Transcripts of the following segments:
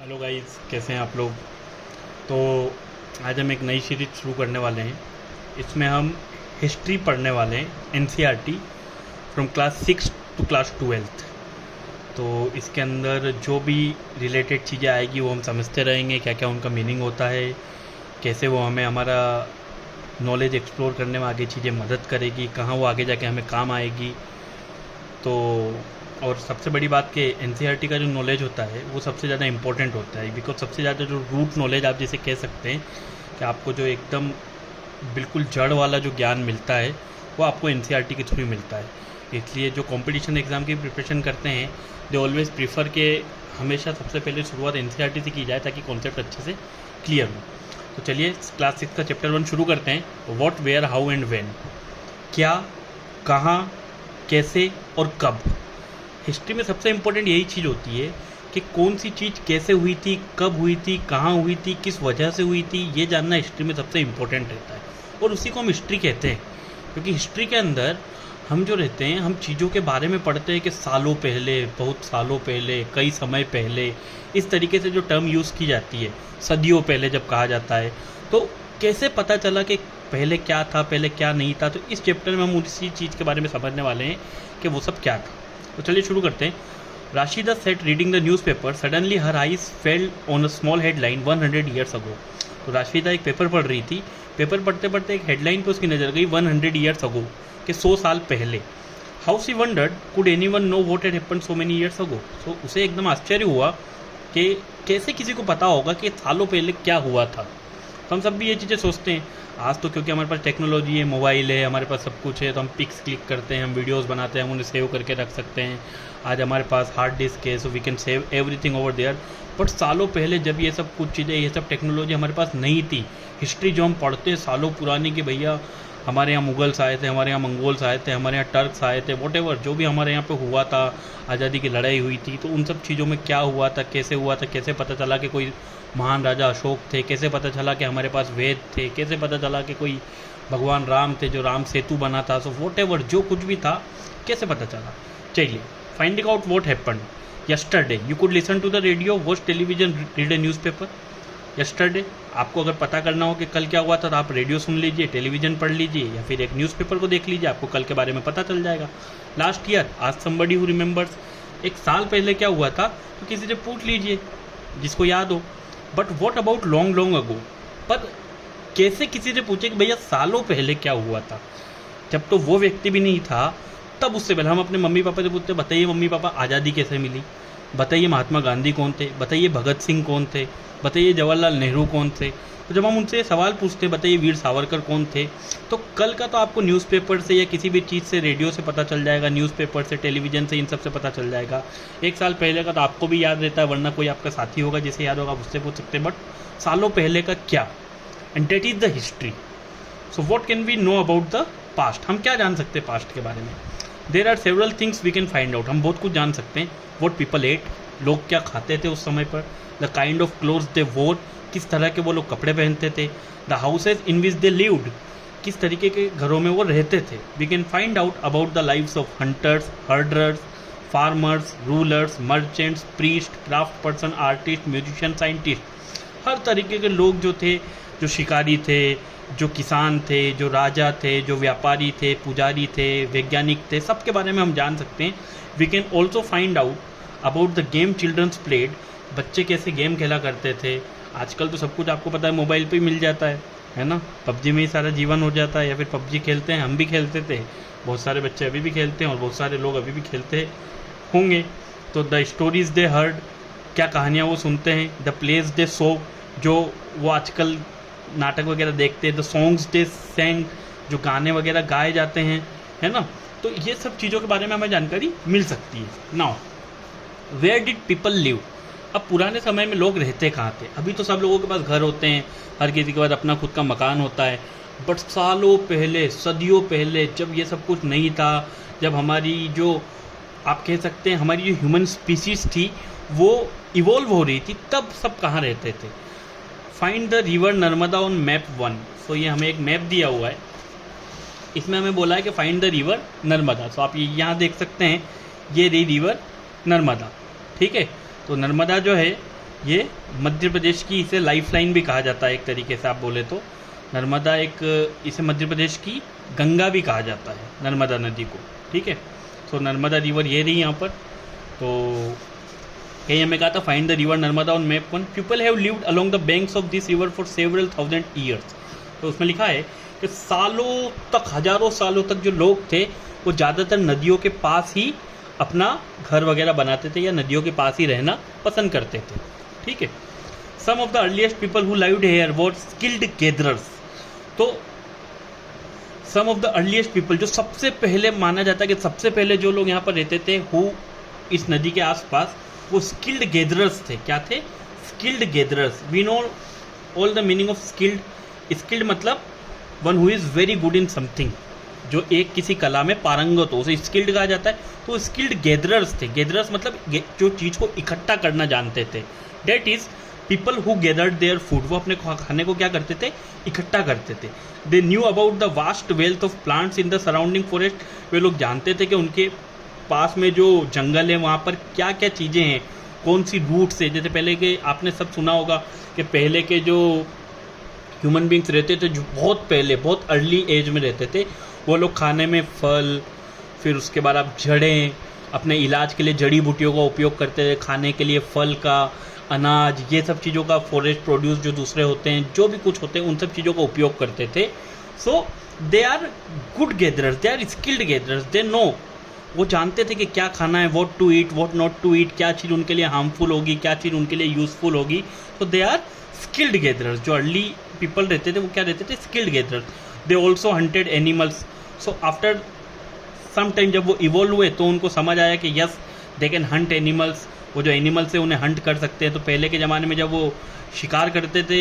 Hello guys, कैसे हैं आप लोग। तो आज हम एक नई सीरीज शुरू करने वाले हैं। इसमें हम हिस्ट्री पढ़ने वाले हैं, NCERT from class 6 to class 12th। तो इसके अंदर जो भी रिलेटेड चीज़ें आएगी वो हम समझते रहेंगे, क्या क्या उनका मीनिंग होता है, कैसे वो हमें हमारा नॉलेज एक्सप्लोर करने में आगे चीज़ें मदद करेगी, कहाँ वो आगे जाके हमें काम आएगी। तो और सबसे बड़ी बात कि एनसीईआरटी का जो नॉलेज होता है वो सबसे ज़्यादा इम्पोर्टेंट होता है, बिकॉज सबसे ज़्यादा जो रूट नॉलेज आप जिसे कह सकते हैं कि आपको जो एकदम बिल्कुल जड़ वाला जो ज्ञान मिलता है वो आपको एनसीईआरटी के थ्रू मिलता है। इसलिए जो कंपटीशन एग्ज़ाम की प्रिपरेशन करते हैं दे ऑलवेज़ प्रीफर के हमेशा सबसे पहले शुरुआत एनसीईआरटी से की जाए ताकि कॉन्सेप्ट अच्छे से क्लियर हो। तो चलिए क्लास 6 का चैप्टर 1 शुरू करते हैं। What, where, how and when. क्या, कहाँ, कैसे और कब। हिस्ट्री में सबसे इम्पोर्टेंट यही चीज़ होती है कि कौन सी चीज़ कैसे हुई थी, कब हुई थी, कहाँ हुई थी, किस वजह से हुई थी, ये जानना हिस्ट्री में सबसे इम्पोर्टेंट रहता है। और उसी को हम हिस्ट्री कहते हैं, क्योंकि हिस्ट्री के अंदर हम जो रहते हैं हम चीज़ों के बारे में पढ़ते हैं कि सालों पहले, बहुत सालों पहले, कई समय पहले, इस तरीके से जो टर्म यूज़ की जाती है, सदियों पहले जब कहा जाता है। तो कैसे पता चला कि पहले क्या था, पहले क्या नहीं था। तो इस चैप्टर में हम उसी चीज़ के बारे में समझने वाले हैं कि वो सब क्या था। तो चलिए शुरू करते हैं। Rashida SAT reading the newspaper, suddenly her eyes fell on a small headline 100 years ago. तो राशिदा एक पेपर पढ़ रही थी, पेपर पढ़ते पढ़ते एक हेडलाइन पे उसकी नज़र गई 100 ईयर्स अगो, कि 100 साल पहले। How she wondered could anyone know what had happened so many years ago. तो उसे एकदम आश्चर्य हुआ कि कैसे किसी को पता होगा कि सालों पहले क्या हुआ था। तो हम सब भी ये चीज़ें सोचते हैं आज, तो क्योंकि हमारे पास टेक्नोलॉजी है, मोबाइल है, हमारे पास सब कुछ है, तो हम पिक्स क्लिक करते हैं, हम वीडियोस बनाते हैं, हम उन्हें सेव करके रख सकते हैं। आज हमारे पास हार्ड डिस्क है, so we can save everything over there. But सालों पहले जब ये सब कुछ चीज़ें, ये सब टेक्नोलॉजी हमारे पास नहीं थी, हिस्ट्री जो हम पढ़ते हैं सालों पुरानी कि भैया हमारे यहाँ मुगल्स आए थे, हमारे यहाँ मंगोल्स आए थे, हमारे यहाँ टर्क्स आए थे, वॉटेवर जो भी हमारे यहाँ पे हुआ था, आज़ादी की लड़ाई हुई थी, तो उन सब चीज़ों में क्या हुआ था, कैसे पता चला कि कोई महान राजा अशोक थे, कैसे पता चला कि हमारे पास वेद थे, कैसे पता चला कि कोई भगवान राम थे जो राम सेतु बना था। सो वॉटेवर जो कुछ भी था कैसे पता चला। चलिए, finding out what happened yesterday. You could listen to the radio, watch television, read a newspaper. Yesterday आपको अगर पता करना हो कि कल क्या हुआ था तो आप रेडियो सुन लीजिए, टेलीविज़न पढ़ लीजिए, या फिर एक न्यूज़पेपर को देख लीजिए, आपको कल के बारे में पता चल जाएगा। लास्ट ईयर, आज समबडी हु रिमेंबर्स, एक साल पहले क्या हुआ था तो किसी से पूछ लीजिए जिसको याद हो। But what about long long ago, पर कैसे किसी से पूछे कि भैया सालों पहले क्या हुआ था, जब तो वो व्यक्ति भी नहीं था। तब उससे पहले हम अपने मम्मी पापा से पूछते, बताइए मम्मी पापा आज़ादी कैसे मिली, बताइए महात्मा गांधी कौन थे, बताइए भगत सिंह कौन थे, बताइए जवाहरलाल नेहरू कौन थे। तो जब हम उनसे सवाल पूछते, बताइए वीर सावरकर कौन थे, तो कल का तो आपको न्यूज़पेपर से या किसी भी चीज़ से, रेडियो से पता चल जाएगा, न्यूज़पेपर से, टेलीविज़न से, इन सब से पता चल जाएगा। एक साल पहले का तो आपको भी याद रहता है, वरना कोई आपका साथी होगा जिसे याद होगा, आप उससे पूछ सकते हैं। बट सालों पहले का क्या, and that is the history. So what can we know about the past, हम क्या जान सकते हैं पास्ट के बारे में। There are several things we can find out, हम बहुत कुछ जान सकते हैं। वॉट पीपल एट, लोग क्या खाते थे उस समय पर। The kind of clothes they wore, किस तरह के वो लोग कपड़े पहनते थे। The houses in which they lived, किस तरीके के घरों में वो रहते थे। We can find out about the lives of hunters, herders, farmers, rulers, merchants, priest, craft person, artist, musician, scientist. हर तरीके के लोग जो थे, जो शिकारी थे, जो किसान थे, जो राजा थे, जो व्यापारी थे, पुजारी थे, वैज्ञानिक थे, सबके बारे में हम जान सकते हैं। We can also find out about the game children played, बच्चे कैसे गेम खेला करते थे। आजकल तो सब कुछ आपको पता है, मोबाइल पे ही मिल जाता है ना। पबजी में ही सारा जीवन हो जाता है, या फिर पबजी खेलते हैं, हम भी खेलते थे, बहुत सारे बच्चे अभी भी खेलते हैं और बहुत सारे लोग अभी भी खेलते होंगे। तो द स्टोरीज दे हर्ड, क्या कहानियाँ वो सुनते हैं। द प्लेस दे सो, जो वो आजकल नाटक वगैरह देखते हैं। द सॉन्ग्स दे सेंग, जो गाने वगैरह गाए जाते हैं, है ना। तो ये सब चीज़ों के बारे में हमें जानकारी मिल सकती है। Now where did people live, अब पुराने समय में लोग रहते कहाँ थे। अभी तो सब लोगों के पास घर होते हैं, हर किसी के पास अपना खुद का मकान होता है। बट सालों पहले, सदियों पहले, जब ये सब कुछ नहीं था, जब हमारी जो, आप कह सकते हैं हमारी जो ह्यूमन स्पीसीज थी वो इवॉल्व हो रही थी, तब सब कहाँ रहते थे। Find the river Narmada on map 1। सो ये हमें एक मैप दिया हुआ है, इसमें हमें बोला है कि फाइंड द रिवर नर्मदा। सो आप ये यहाँ देख सकते हैं, ये रिवर नर्मदा, ठीक है। तो नर्मदा जो है ये मध्य प्रदेश की, इसे लाइफलाइन भी कहा जाता है एक तरीके से आप बोले तो। नर्मदा एक, इसे मध्य प्रदेश की गंगा भी कहा जाता है, नर्मदा नदी को, ठीक है। तो नर्मदा रिवर ये रही यहाँ पर। तो कहीं हमें कहा था find the river Narmada on map 1, people have lived along the banks of this river for several thousand years. तो उसमें लिखा है कि सालों तक, हजारों सालों तक जो लोग थे वो ज़्यादातर नदियों के पास ही अपना घर वगैरह बनाते थे या नदियों के पास ही रहना पसंद करते थे, ठीक है। Some of the earliest people who lived here were skilled gatherers. तो some of the earliest people, जो सबसे पहले माना जाता है कि सबसे पहले जो लोग यहाँ पर रहते थे हु इस नदी के आसपास, वो स्किल्ड गैदरर्स थे। क्या थे? Skilled gatherers. We know all the meaning of skilled. Skilled मतलब one who is very good in something, जो एक किसी कला में पारंगत हो, उसे स्किल्ड कहा जाता है। तो स्किल्ड गैदरर्स थे। गैदरर्स मतलब जो चीज़ को इकट्ठा करना जानते थे। That is people who gathered their food. वो अपने खाने को क्या करते थे? इकट्ठा करते थे। They knew about the vast wealth of plants in the surrounding forest. वे लोग जानते थे कि उनके पास में जो जंगल है वहाँ पर क्या क्या चीज़ें हैं, कौन सी रूट्स है। जैसे पहले के आपने सब सुना होगा कि पहले के जो ह्यूमन बींग्स रहते थे, जो बहुत पहले, बहुत अर्ली एज में रहते थे, वो लोग खाने में फल, फिर उसके बाद आप जड़ें, अपने इलाज के लिए जड़ी बूटियों का उपयोग करते थे, खाने के लिए फल का, अनाज, ये सब चीज़ों का, फॉरेस्ट प्रोड्यूस जो दूसरे होते हैं, जो भी कुछ होते हैं, उन सब चीज़ों का उपयोग करते थे। So they are good gatherers, they are skilled gatherers. They know, वो जानते थे कि क्या खाना है, what to eat, what not to eat, क्या चीज़ उनके लिए हार्मफुल होगी, क्या चीज़ उनके लिए यूजफुल होगी। तो दे आर स्किल्ड गैदरर्स। जो अर्ली पीपल रहते थे वो क्या रहते थे? Skilled gatherers. They also hunted animals. So after some time जब वो इवॉल्व हुए तो उनको समझ आया कि yes they can hunt animals. वो जो एनिमल्स है उन्हें हंट कर सकते हैं। तो पहले के ज़माने में जब वो शिकार करते थे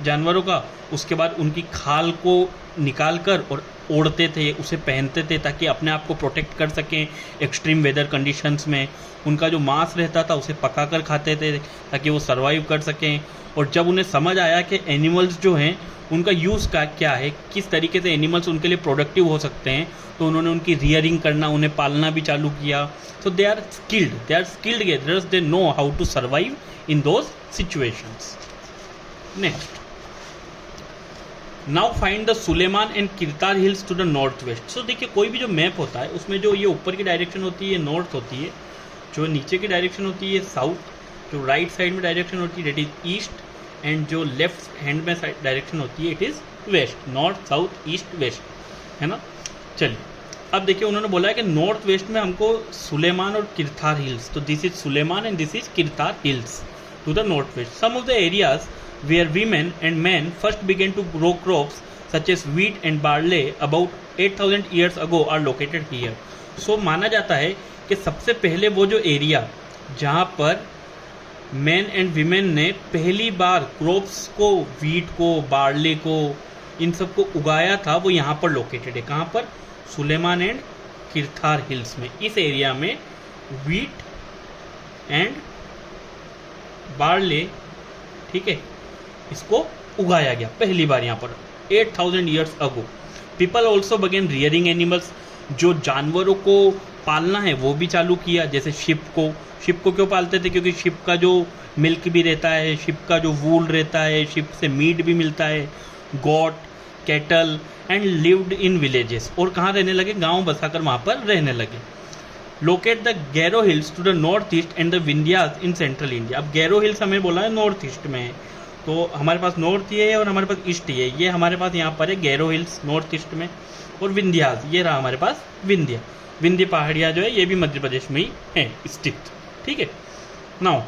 जानवरों का, उसके बाद उनकी खाल को निकाल कर और ओढ़ते थे, उसे पहनते थे ताकि अपने आप को प्रोटेक्ट कर सकें एक्सट्रीम वेदर कंडीशंस में। उनका जो मांस रहता था उसे पका कर खाते थे ताकि वो सर्वाइव कर सकें। और जब उन्हें समझ आया कि एनिमल्स जो हैं उनका यूज़ का क्या है, किस तरीके से एनिमल्स उनके लिए प्रोडक्टिव हो सकते हैं, तो उन्होंने उनकी रियरिंग करना, उन्हें पालना भी चालू किया। So they are skilled gatherers. They know how to survive in those situations. Next, now find the Suleiman and Kirtar hills to the northwest. So देखिए, कोई भी जो मैप होता है उसमें जो ये ऊपर की डायरेक्शन होती है ये नॉर्थ होती है, जो नीचे की डायरेक्शन होती है साउथ, जो राइट साइड में डायरेक्शन होती है डेट इज ईस्ट, एंड जो लेफ्ट हैंड में डायरेक्शन होती है it is west. North, south, east, west, है ना। चलिए अब देखिए, उन्होंने बोला है कि नॉर्थ वेस्ट में हमको सुलेमान और किरथार हिल्स, तो this is Sulaiman and this is Kirthar hills to the north west. Some of the areas where women and man first began to grow crops such as wheat and barley about 8000 years ago are located here. So माना जाता है कि सबसे पहले वो जो area जहाँ पर मैन एंड वीमेन ने पहली बार क्रॉप्स को, व्हीट को, बार्ले को, इन सब को उगाया था, वो यहाँ पर लोकेटेड है। कहाँ पर? सुलेमान एंड किरथार हिल्स में। इस एरिया में व्हीट एंड बार्ले, ठीक है, इसको उगाया गया पहली बार यहाँ पर 8000 years ago. People also began rearing animals. जो जानवरों को पालना है वो भी चालू किया। जैसे शिप को क्यों पालते थे? क्योंकि शिप का जो मिल्क भी रहता है, शिप का जो वूल रहता है, शिप से मीट भी मिलता है। Got, cattle and lived in villages. और कहाँ रहने लगे? गांव बसाकर वहाँ पर रहने लगे। Locate the Garo hills to the north east and the Vindhyas in central India. अब गैरो हिल्स हमें बोला है नॉर्थ ईस्ट में है, तो हमारे पास नॉर्थ ये है और हमारे पास ईस्ट ये है। ये हमारे पास यहाँ पर है गैरो हिल्स नॉर्थ ईस्ट में, और विंध्यास ये रहा हमारे पास विंध्य पहाड़ियाँ जो है ये भी मध्य प्रदेश में ही है स्थित, ठीक है। Now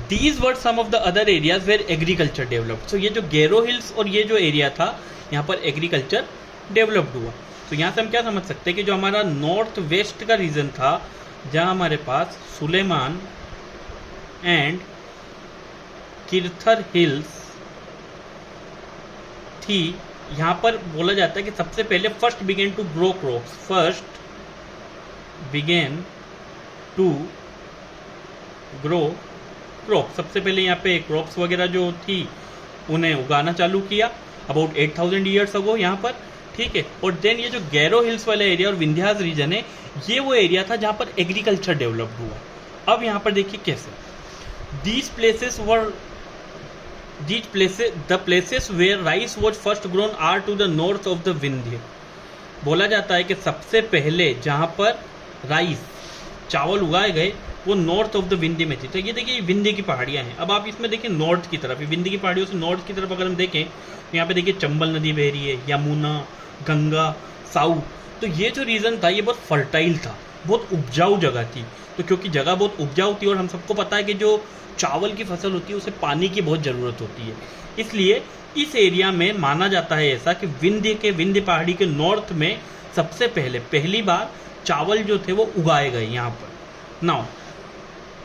these were some of the other areas where agriculture developed. So ये जो गैरो हिल्स और ये जो एरिया था यहाँ पर एग्रीकल्चर डेवलप्ड हुआ। तो यहाँ से हम क्या समझ सकते हैं कि जो हमारा नॉर्थ वेस्ट का रीजन था, जहाँ हमारे पास सुलेमान एंड किरथर हिल्स थी, यहाँ पर बोला जाता है कि सबसे पहले first began to grow crops, first began to grow crop. सबसे पहले यहाँ पे क्रॉप्स वगैरह जो थी उन्हें उगाना चालू किया अबाउट 8000 ईयर्स अगो यहाँ पर, ठीक है। और देन ये जो गैरो हिल्स वाला एरिया और विंध्यास रीजन है, ये वो एरिया था जहाँ पर एग्रीकल्चर डेवलप्ड हुआ। अब यहाँ पर देखिए कैसे the places where rice was first grown are to the north of the Vindhya. बोला जाता है कि सबसे पहले जहाँ पर राइस चावल उगाए गए वो नॉर्थ ऑफ द विंध्य में थी। तो ये देखिए विंध्य की पहाड़ियाँ हैं। अब आप इसमें देखिए नॉर्थ की तरफ, विंध्य की पहाड़ियों से नॉर्थ की तरफ अगर हम देखें तो यहाँ पे देखिए चंबल नदी बह रही है, यमुना, गंगा, साउथ। तो ये जो रीजन था ये बहुत फर्टाइल था, बहुत उपजाऊ जगह थी। तो क्योंकि जगह बहुत उपजाऊ थी और हम सबको पता है कि जो चावल की फसल होती है उसे पानी की बहुत ज़रूरत होती है, इसलिए इस एरिया में माना जाता है ऐसा कि विंध्य पहाड़ी के नॉर्थ में सबसे पहली बार चावल जो थे वो उगाए गए यहाँ पर। Now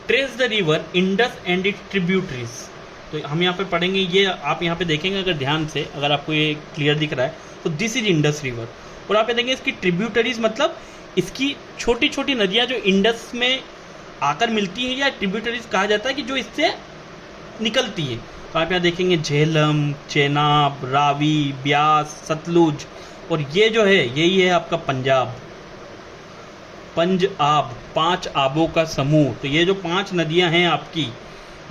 trace the river Indus and it's tributaries. तो हम यहाँ पे पढ़ेंगे, ये आप यहाँ पे देखेंगे अगर ध्यान से, अगर आपको ये क्लियर दिख रहा है तो दिस इज इंडस रिवर। और आप ये देखेंगे इसकी ट्रिब्यूटरीज मतलब इसकी छोटी छोटी नदियाँ जो इंडस में आकर मिलती हैं, या ट्रिब्यूटरीज कहा जाता है कि जो इससे निकलती है। तो आप यहाँ देखेंगे झेलम, चेनाब, रावी, ब्यास, सतलुज, और ये जो है यही है आपका पंजाब, पंजाब, 5 आबों का समूह। तो ये जो 5 नदियां हैं आपकी,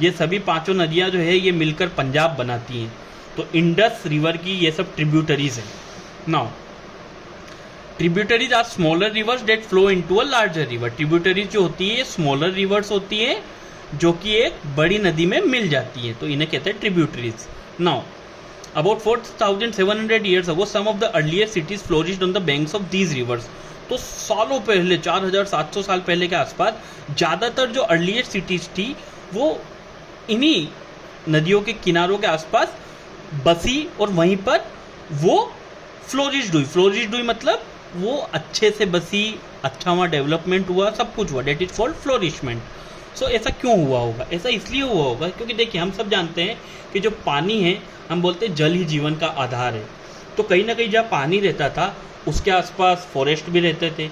ये सभी 5 नदियां जो है ये मिलकर पंजाब बनाती हैं। तो इंडस रिवर की ये सब ट्रिब्यूटरीज हैं। Now tributaries are smaller rivers that flow into a larger river. Tributaries जो होती है ये स्मॉलर रिवर्स होती है जो कि एक बड़ी नदी में मिल जाती है, तो इन्हें कहते हैं tributaries. Now about 4700 years ago some of the earlier cities flourished on the banks of these rivers। तो सालों पहले 4700 साल पहले के आसपास ज़्यादातर जो अर्लियर सिटीज थी वो इन्हीं नदियों के किनारों के आसपास बसी और वहीं पर वो फ्लोरिश्ड हुई मतलब वो अच्छे से बसी, अच्छा वहाँ डेवलपमेंट हुआ, सब कुछ हुआ, डेट इज कॉल्ड फ्लोरिशमेंट। सो ऐसा क्यों हुआ होगा? ऐसा इसलिए हुआ होगा क्योंकि देखिए हम सब जानते हैं कि जो पानी है, हम बोलते हैं जल ही जीवन का आधार है। तो कहीं ना कहीं जहाँ पानी रहता था उसके आसपास फॉरेस्ट भी रहते थे,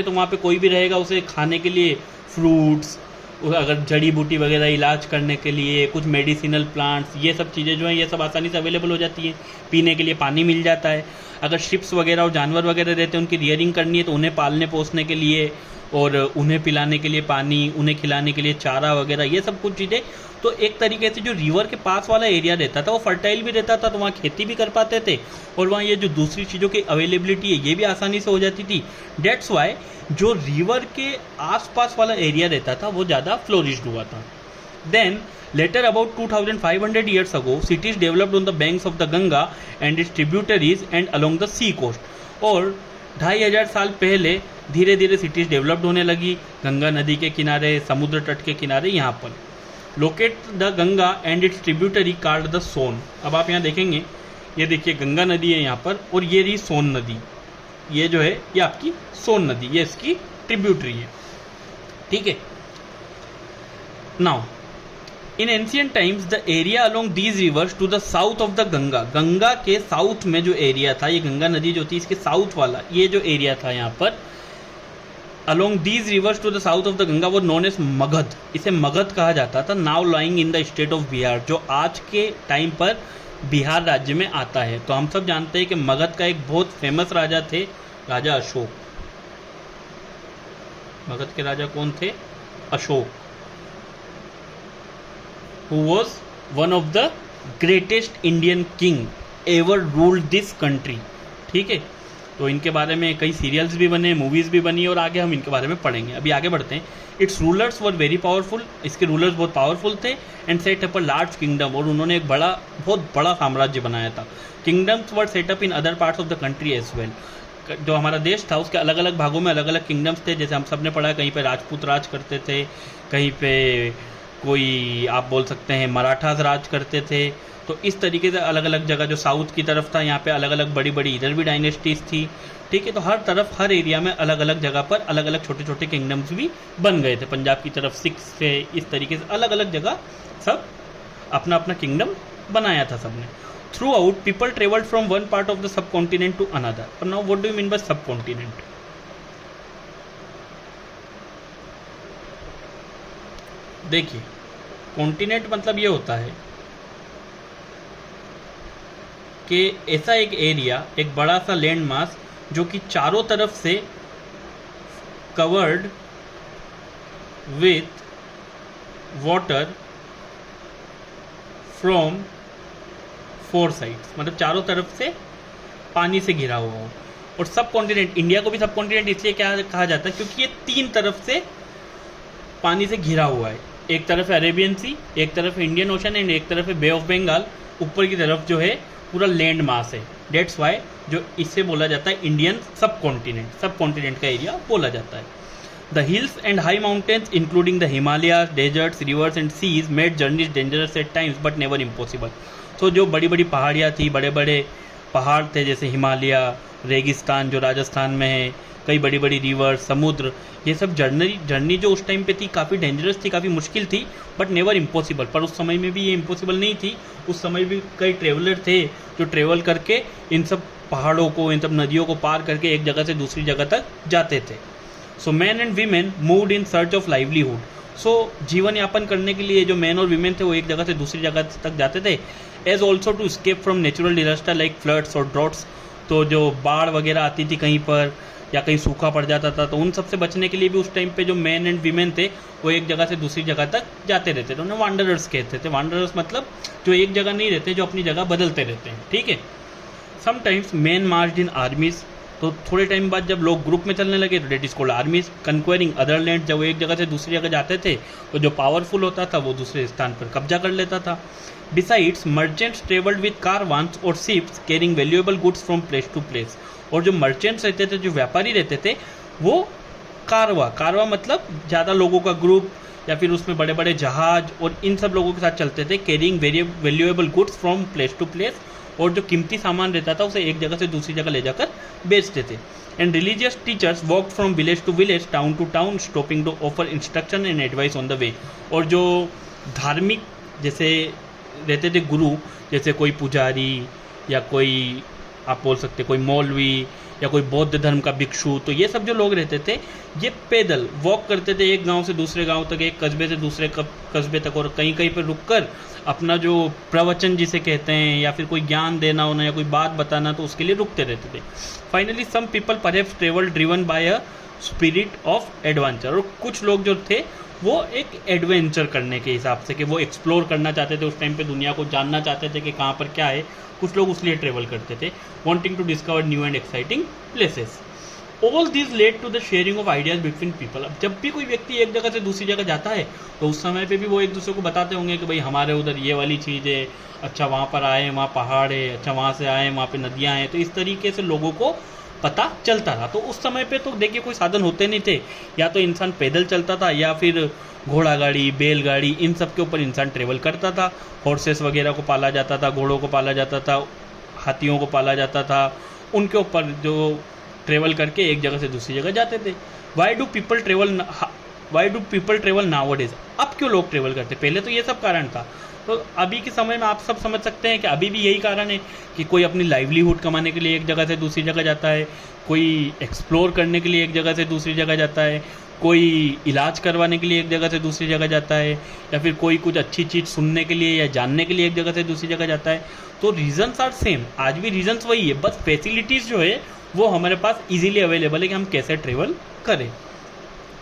तो वहाँ पे कोई भी रहेगा उसे खाने के लिए फ्रूट्स, अगर जड़ी बूटी वगैरह इलाज करने के लिए कुछ मेडिसिनल प्लांट्स, ये सब चीज़ें जो हैं ये सब आसानी से अवेलेबल हो जाती हैं। पीने के लिए पानी मिल जाता है। अगर शिप्स वगैरह और जानवर वगैरह रहते हैं उनकी रियरिंग करनी है तो उन्हें पालने पोसने के लिए और उन्हें पिलाने के लिए पानी, उन्हें खिलाने के लिए चारा वगैरह, ये सब कुछ चीज़ें। तो एक तरीके से जो रिवर के पास वाला एरिया रहता था वो फर्टाइल भी रहता था, तो वहाँ खेती भी कर पाते थे और वहाँ ये जो दूसरी चीज़ों की अवेलेबिलिटी है ये भी आसानी से हो जाती थी। डेट्स वाई जो रिवर के आसपास वाला एरिया रहता था वो ज़्यादा फ्लोरिश्ड हुआ था। Then later about 2500 years ago cities developed on the banks of the Ganga and its tributaries and along the sea coast। और 2500 साल पहले धीरे धीरे सिटीज़ डेवलप्ड होने लगी गंगा नदी के किनारे, समुद्र तट के किनारे। यहाँ पर locate the Ganga and its tributary called the Son. अब आप यहाँ देखेंगे, ये देखिए गंगा नदी है यहाँ पर और ये रही सोन नदी, ये जो है ये आपकी सोन नदी, ये इसकी ट्रिब्यूटरी है, ठीक है। Now in ancient times the area along these rivers to the south of the Ganga, Ganga के साउथ में जो एरिया था, ये गंगा नदी जो थी इसके साउथ वाला ये जो एरिया था यहाँ पर, along these rivers to the south of the Ganga वो नोन एज मगध, इसे मगध कहा जाता था। Now lying in the state of Bihar, जो आज के टाइम पर बिहार राज्य में आता है। तो हम सब जानते हैं कि मगध का एक बहुत फेमस राजा थे, राजा अशोक। मगध के राजा कौन थे? Ashok, who was one of the greatest Indian king ever ruled this country, ठीक है। तो इनके बारे में कई सीरियल्स भी बने, मूवीज़ भी बनी और आगे हम इनके बारे में पढ़ेंगे। अभी आगे बढ़ते हैं। Its rulers were very powerful, इसके रूलर्स बहुत पावरफुल थे। And set up a large kingdom, और उन्होंने एक बहुत बड़ा साम्राज्य बनाया था। Kingdoms were set up in other parts of the country as well. जो हमारा देश था उसके अलग अलग भागों में अलग अलग किंगडम्स थे, जैसे हम सब ने पढ़ा, कहीं पे राजपूत राज करते थे, कहीं पे कोई आप बोल सकते हैं मराठास राज करते थे। तो इस तरीके से अलग अलग जगह, जो साउथ की तरफ था यहाँ पे अलग अलग बड़ी बड़ी इधर भी डायनेस्टीज थी, ठीक है। तो हर तरफ हर एरिया में अलग अलग जगह पर अलग अलग छोटे छोटे किंगडम्स भी बन गए थे। पंजाब की तरफ 6 से, इस तरीके से अलग अलग जगह सब अपना अपना किंगडम बनाया था सबने। Throughout people travelled from one part of the subcontinent to another. और now what do you mean by subcontinent? देखिए कॉन्टिनेंट मतलब ये होता है कि ऐसा एक एरिया, एक बड़ा सा लैंड मास जो कि चारों तरफ से covered with water from 4 sides, मतलब चारों तरफ से पानी से घिरा हुआ हो। और सब कॉन्टिनेंट, इंडिया को भी सब कॉन्टिनेंट इसलिए क्या कहा जाता है क्योंकि ये 3 तरफ से पानी से घिरा हुआ है। एक तरफ है अरेबियन सी, एक तरफ है इंडियन ओशन एंड एक तरफ है बे ऑफ बंगाल। ऊपर की तरफ जो है पूरा लैंड मास है। डेट्स वाई जो इससे बोला जाता है इंडियन सब कॉन्टिनेंट का एरिया बोला जाता है। The hills and high mountains including the Himalayas, deserts, rivers and seas made journeys dangerous at times but never impossible. तो जो बड़ी बड़ी पहाड़ियाँ थी, बड़े बड़े पहाड़ थे जैसे हिमालय, रेगिस्तान जो राजस्थान में है, कई बड़ी बड़ी रिवर, समुद्र, ये सब जर्नी जो उस टाइम पे थी काफ़ी डेंजरस थी, काफ़ी मुश्किल थी, बट नेवर इम्पॉसिबल। पर उस समय में भी ये इम्पॉसिबल नहीं थी। उस समय भी कई ट्रेवलर थे जो ट्रेवल करके इन सब पहाड़ों को, इन सब नदियों को पार करके एक जगह से दूसरी जगह तक जाते थे। So man and women moved in search of livelihood. So जीवन यापन करने के लिए जो मैन और वीमेन थे वो एक जगह से दूसरी जगह तक जाते थे। As also to escape from natural disaster like floods और ड्रॉट्स। तो जो बाढ़ वगैरह आती थी कहीं पर या कहीं सूखा पड़ जाता था, तो उन सब से बचने के लिए भी उस टाइम पे जो मैन एंड वीमेन थे वो एक जगह से दूसरी जगह तक जाते रहते थे। उन्हें वांडरर्स कहते थे। वांडरर्स मतलब जो एक जगह नहीं रहते, जो अपनी जगह बदलते रहते हैं। ठीक है। समटाइम्स मैन मार्च्ड इन आर्मीज। तो थोड़े टाइम बाद जब लोग ग्रुप में चलने लगे तो that is called armies. Conquering other land, जब वो एक जगह से दूसरी जगह जाते थे तो जो पावरफुल होता था वो दूसरे स्थान पर कब्जा कर लेता था। Besides merchants travelled with caravans और ships carrying valuable goods from place to place. और जो मर्चेंट्स रहते थे, जो व्यापारी रहते थे, वो कारवा मतलब ज़्यादा लोगों का ग्रुप या फिर उसमें बड़े बड़े जहाज और इन सब लोगों के साथ चलते थे। Carrying valuable goods from place to place. और जो कीमती सामान रहता था उसे एक जगह से दूसरी जगह ले जाकर बेचते थे। And religious teachers walked from village to village, town to town, stopping to offer instruction and advice on the way. और जो धार्मिक जैसे रहते थे गुरु, जैसे कोई पुजारी या कोई आप बोल सकते कोई मौलवी या कोई बौद्ध धर्म का भिक्षु, तो ये सब जो लोग रहते थे ये पैदल वॉक करते थे एक गांव से दूसरे गांव तक, एक कस्बे से दूसरे कस्बे तक। और कहीं कहीं पर रुककर अपना जो प्रवचन जिसे कहते हैं या फिर कोई ज्ञान देना होना या कोई बात बताना, तो उसके लिए रुकते रहते थे। Finally some people perhaps travel driven by a spirit of adventure. और कुछ लोग जो थे वो एक एडवेंचर करने के हिसाब से, कि वो एक्सप्लोर करना चाहते थे, उस टाइम पे दुनिया को जानना चाहते थे कि कहाँ पर क्या है, कुछ लोग उसलिए ट्रेवल करते थे, wanting to discover new and exciting places. All this led to the sharing of ideas between people. अब जब भी कोई व्यक्ति एक जगह से दूसरी जगह जाता है तो उस समय पे भी वो एक दूसरे को बताते होंगे कि भाई हमारे उधर ये वाली चीज़ है, अच्छा वहाँ पर आए वहाँ पहाड़ है, अच्छा वहाँ से आए वहाँ पे नदियाँ हैं। तो इस तरीके से लोगों को पता चलता था। तो उस समय पे तो देखिए कोई साधन होते नहीं थे, या तो इंसान पैदल चलता था या फिर घोड़ा गाड़ी, बैलगाड़ी, इन सब के ऊपर इंसान ट्रेवल करता था। हॉर्सेस वगैरह को पाला जाता था, घोड़ों को पाला जाता था, हाथियों को पाला जाता था, उनके ऊपर जो ट्रेवल करके एक जगह से दूसरी जगह जाते थे। Why do people travel nowadays. अब क्यों लोग ट्रेवल करते? पहले तो ये सब कारण था। तो अभी के समय में आप सब समझ सकते हैं कि अभी भी यही कारण है कि कोई अपनी लाइवलीहुड कमाने के लिए एक जगह से दूसरी जगह जाता है, कोई एक्सप्लोर करने के लिए एक जगह से दूसरी जगह जाता है, कोई इलाज करवाने के लिए एक जगह से दूसरी जगह जाता है, या फिर कोई कुछ अच्छी चीज़ सुनने के लिए या जानने के लिए एक जगह से दूसरी जगह जाता है। तो रीजंस आर सेम, आज भी रीजंस वही है, बस फैसिलिटीज़ जो है वो हमारे पास इजीली अवेलेबल है कि हम कैसे ट्रेवल करें।